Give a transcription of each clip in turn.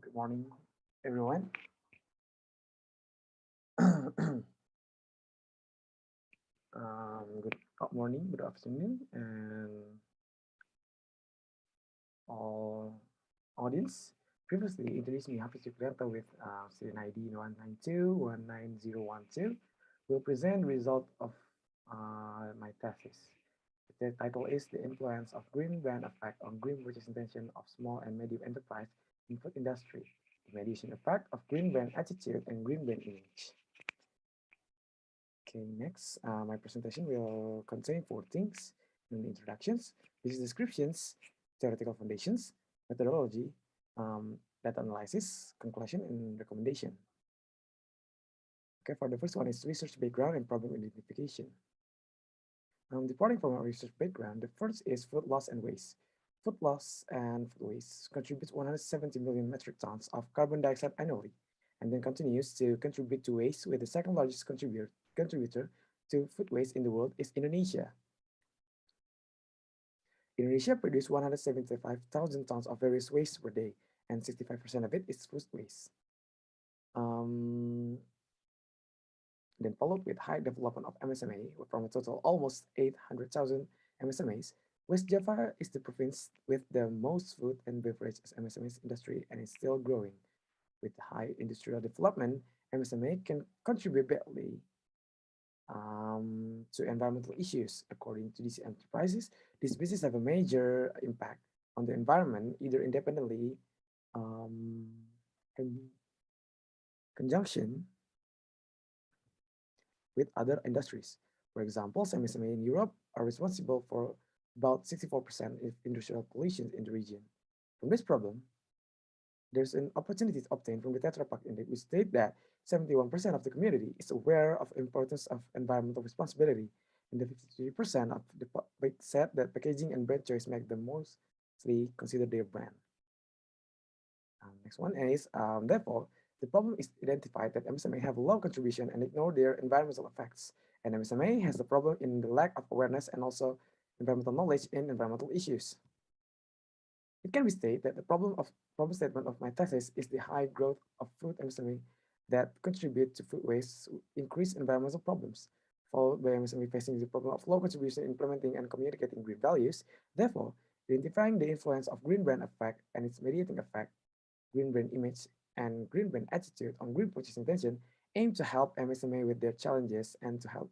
Good morning, everyone. Good morning, good afternoon, and all audience. Previously, introduced me Hafiz Yulianto with student ID 192190012. Will present result of my thesis. The title is The Influence of Green Brand Effect on Green Purchase Intention of Small and Medium Enterprise in Food Industry. The mediation effect of green brand attitude and green brand image. Okay, next, my presentation will contain four things: introductions, business descriptions, theoretical foundations, methodology, data analysis, conclusion, and recommendation. Okay, for the first one is research background and problem identification. Departing from our research background, the first is food loss and waste. Food loss and food waste contributes 170 million metric tons of carbon dioxide annually, and then continues to contribute to waste, with the second largest contributor to food waste in the world is Indonesia. Indonesia produces 175,000 tons of various waste per day, and 65% of it is food waste. Then followed with high development of MSME, from a total almost 800,000 MSMEs. West Java is the province with the most food and beverage MSMEs industry, and is still growing. With high industrial development, MSME can contribute badly to environmental issues. According to these enterprises, these businesses have a major impact on the environment, either independently in conjunction with other industries. For example, MSME in Europe are responsible for about 64% of industrial pollution in the region. From this problem, there's an opportunity obtained from the Tetra Pak Index, which state that 71% of the community is aware of the importance of environmental responsibility, and the 53% of the public said that packaging and brand choice make them mostly consider their brand. Next one is, therefore, the problem is identified that MSME have a low contribution and ignore their environmental effects. And MSME has the problem in the lack of awareness and also environmental knowledge in environmental issues. It can be stated that the problem statement of my thesis is the high growth of food MSME that contribute to food waste, increased environmental problems, followed by MSME facing the problem of low contribution in implementing and communicating green values. Therefore, identifying the influence of green brand effect and its mediating effect, green brand image, and green brand attitude on green purchase intention aim to help MSME with their challenges and to help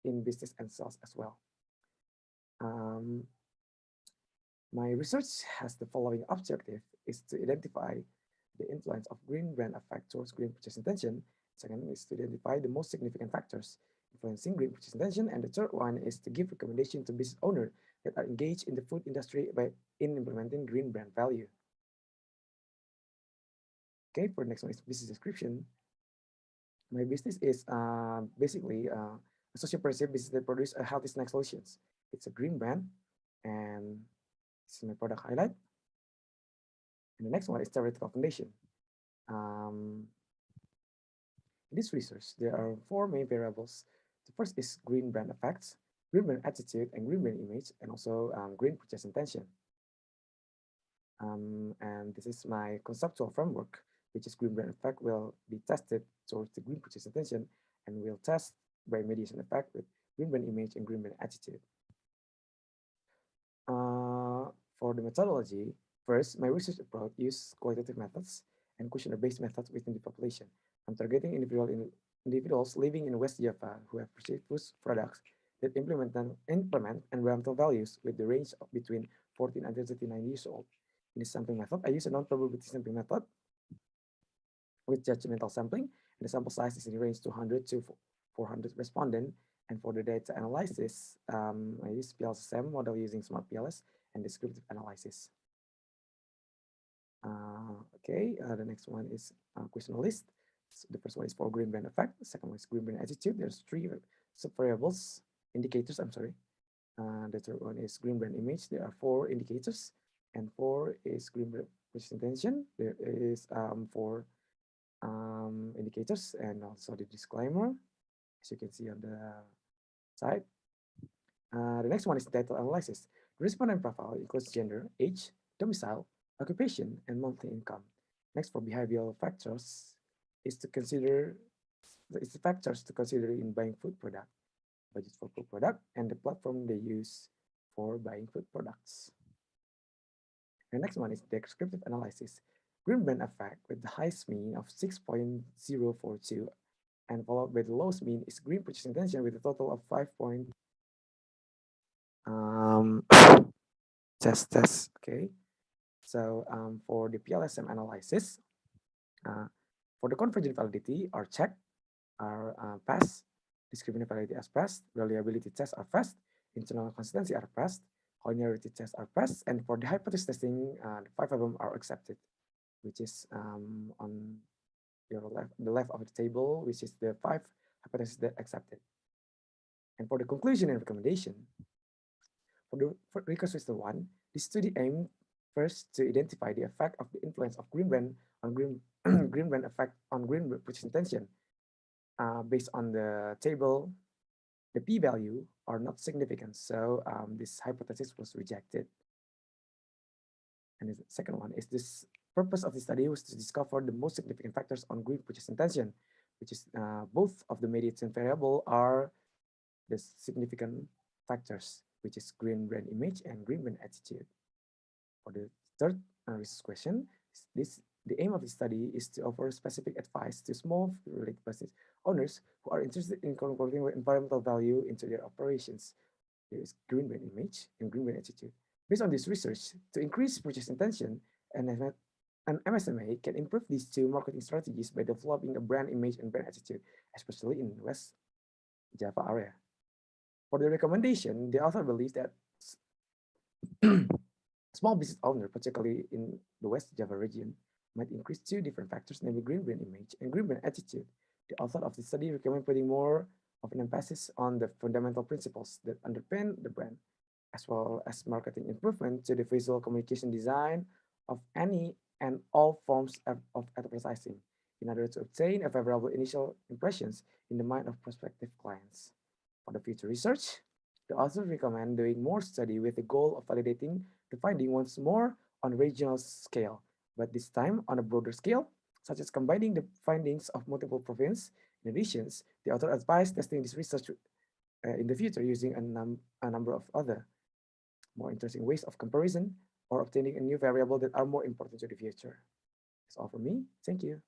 in business and sales as well. My research has the following objective: is to identify the influence of green brand effect towards green purchase intention. Second is to identify the most significant factors influencing green purchase intention. And the third one is to give recommendation to business owners that are engaged in the food industry in implementing green brand value. Okay, for the next one is business description. My business is basically a social purchase business that produces a healthy snack solutions. It's a green brand, and this is my product highlight. And the next one is theoretical foundation. In this research, there are four main variables. The first is green brand effects, green brand attitude, and green brand image, and also green purchase intention. And this is my conceptual framework, which is green brand effect will be tested towards the green purchase intention, and will test by mediation effect with green brand image and green brand attitude. For the methodology, first, my research approach uses qualitative methods and questionnaire-based methods within the population. I'm targeting individuals living in West Java who have purchased food products that implement environmental values with the range of between 14 and 39 years old. In the sampling method, I use a non-probability sampling method with judgmental sampling, and the sample size is in the range 200 to 400 respondents. And for the data analysis, I use PLSM model using smart PLS and descriptive analysis. The next one is question list. So the first one is for green brand effect. The second one is green brand attitude. There's three sub-variables, indicators, I'm sorry. The third one is green brand image. There are four indicators, and four is green brand purchase intention. There is four indicators, and also the disclaimer, as you can see on the side. The next one is data analysis. The respondent profile includes gender, age, domicile, occupation, and monthly income. Next, for behavioral factors, is to consider it's the factors to consider in buying food product, budget for food product, and the platform they use for buying food products. The next one is descriptive analysis. Green brand effect with the highest mean of 6.042 and followed by the lowest mean is green purchase intention with a total of 5. Um, test. Okay. So for the PLSM analysis, uh, for the convergent validity are checked, are passed, discriminant validity as passed, reliability tests are passed, internal consistency are passed, linearity tests are passed, and for the hypothesis testing, the 5 of them are accepted, which is on your left, the left of the table, which is the 5 hypotheses that accepted. And for the conclusion and recommendation, for the reconstructed one, the study aimed first to identify the effect of the influence of green brand on green green brand effect on green purchase intention. Based on the table, the p-value are not significant, so this hypothesis was rejected. And the second one is this purpose of the study was to discover the most significant factors on green purchase intention, which is both of the mediation variable are the significant factors, which is green brand image and green brand attitude. For the third research question, the aim of the study is to offer specific advice to small related business owners who are interested in incorporating environmental value into their operations. There is green brand image and green brand attitude. Based on this research, to increase purchase intention, an MSMA can improve these two marketing strategies by developing a brand image and brand attitude, especially in West Java area. For the recommendation, the author believes that small business owner, particularly in the West Java region, might increase two different factors, namely green brand image and green brand attitude. The author of the study recommend putting more of an emphasis on the fundamental principles that underpin the brand, as well as marketing improvement to the visual communication design of any and all forms of advertising in order to obtain a favorable initial impressions in the mind of prospective clients. For the future research, the author recommend doing more study with the goal of validating the finding once more on a regional scale, but this time on a broader scale, such as combining the findings of multiple provinces. In addition, the author advised testing this research in the future using a number of other more interesting ways of comparison or obtaining a new variable that are more important to the future. That's all for me. Thank you.